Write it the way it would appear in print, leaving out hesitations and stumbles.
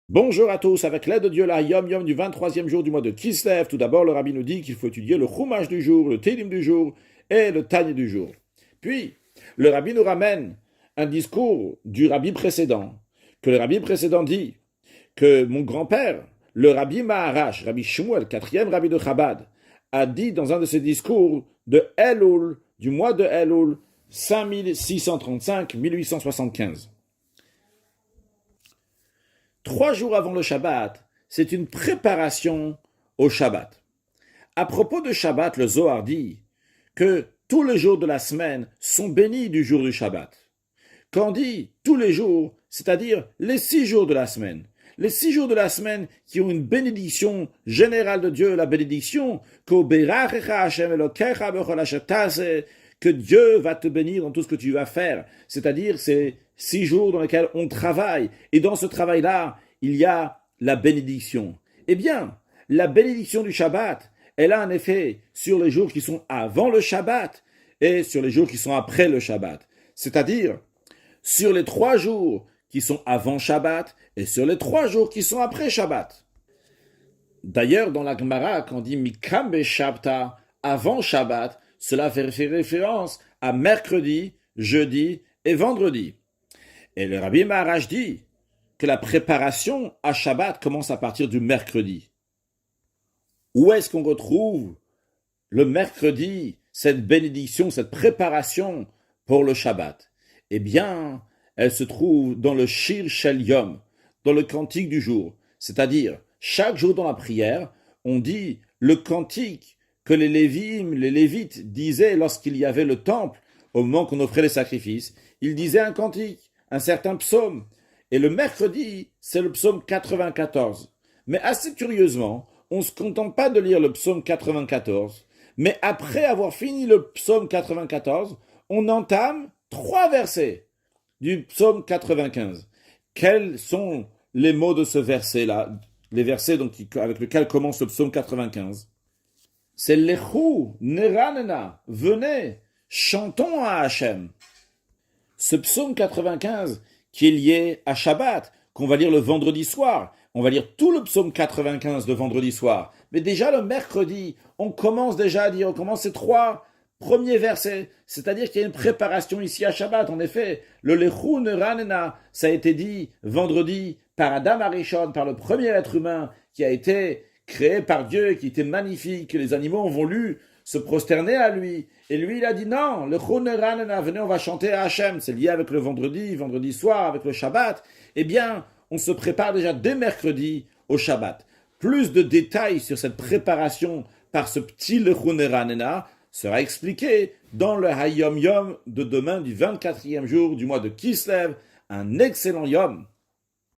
Bonjour à tous, avec l'aide de Dieu, la Yom Yom du 23e jour du mois de Kislev. Tout d'abord, le rabbi nous dit qu'il faut étudier le Chumash du jour, le Télim du jour et le Tanya du jour. Puis, le rabbi nous ramène un discours du rabbi précédent, que le rabbi précédent dit que mon grand-père, le rabbi Maharash, rabbi Shmuel, quatrième rabbi de Chabad, a dit dans un de ses discours de Elul, du mois de Elul, 5635-1875. 3 jours avant le Shabbat, c'est une préparation au Shabbat. À propos de Shabbat, le Zohar dit que tous les jours de la semaine sont bénis du jour du Shabbat. Quand on dit tous les jours, c'est-à-dire les 6 jours de la semaine. Les 6 jours de la semaine qui ont une bénédiction générale de Dieu, la bénédiction que Dieu va te bénir dans tout ce que tu vas faire. C'est-à-dire, c'est 6 jours dans lesquels on travaille. Et dans ce travail-là, il y a la bénédiction. Eh bien, la bénédiction du Shabbat, elle a un effet sur les jours qui sont avant le Shabbat et sur les jours qui sont après le Shabbat. C'est-à-dire, sur les 3 jours qui sont avant Shabbat et sur les 3 jours qui sont après Shabbat. D'ailleurs, dans la Gemara, quand on dit Mikam Beshabta, avant Shabbat, cela fait référence à mercredi, jeudi et vendredi. Et le Rabbi Maharash dit que la préparation à Shabbat commence à partir du mercredi. Où est-ce qu'on retrouve le mercredi cette bénédiction, cette préparation pour le Shabbat? Eh bien, elle se trouve dans le Shir Shel Yom, dans le cantique du jour. C'est-à-dire, chaque jour dans la prière, on dit le cantique que les Lévites disaient lorsqu'il y avait le temple, au moment qu'on offrait les sacrifices. Ils disaient un cantique, un certain psaume. Et le mercredi, c'est le psaume 94. Mais assez curieusement, on ne se contente pas de lire le psaume 94, mais après avoir fini le psaume 94, on entame 3 versets du psaume 95. Quels sont les mots de ce verset-là, les versets donc, avec lesquels commence le psaume 95? C'est Lechu Neranena, venez, chantons à Hachem. Ce psaume 95 qui est lié à Shabbat, qu'on va lire le vendredi soir, on va lire tout le psaume 95 de vendredi soir, mais déjà le mercredi, on commence ces 3 premiers versets, c'est-à-dire qu'il y a une préparation ici à Shabbat. En effet, le Lechu Neranena, ça a été dit vendredi par Adam Arishon, par le premier être humain qui a été créé par Dieu, qui était magnifique, que les animaux ont voulu se prosterner à lui. Et lui, il a dit non, le Choneranena, venez, on va chanter à Hachem. C'est lié avec le vendredi soir, avec le Shabbat. Eh bien, on se prépare déjà dès mercredi au Shabbat. Plus de détails sur cette préparation par ce petit le Choneranena sera expliqué dans le Hayom Yom de demain du 24e jour du mois de Kislev. Un excellent Yom.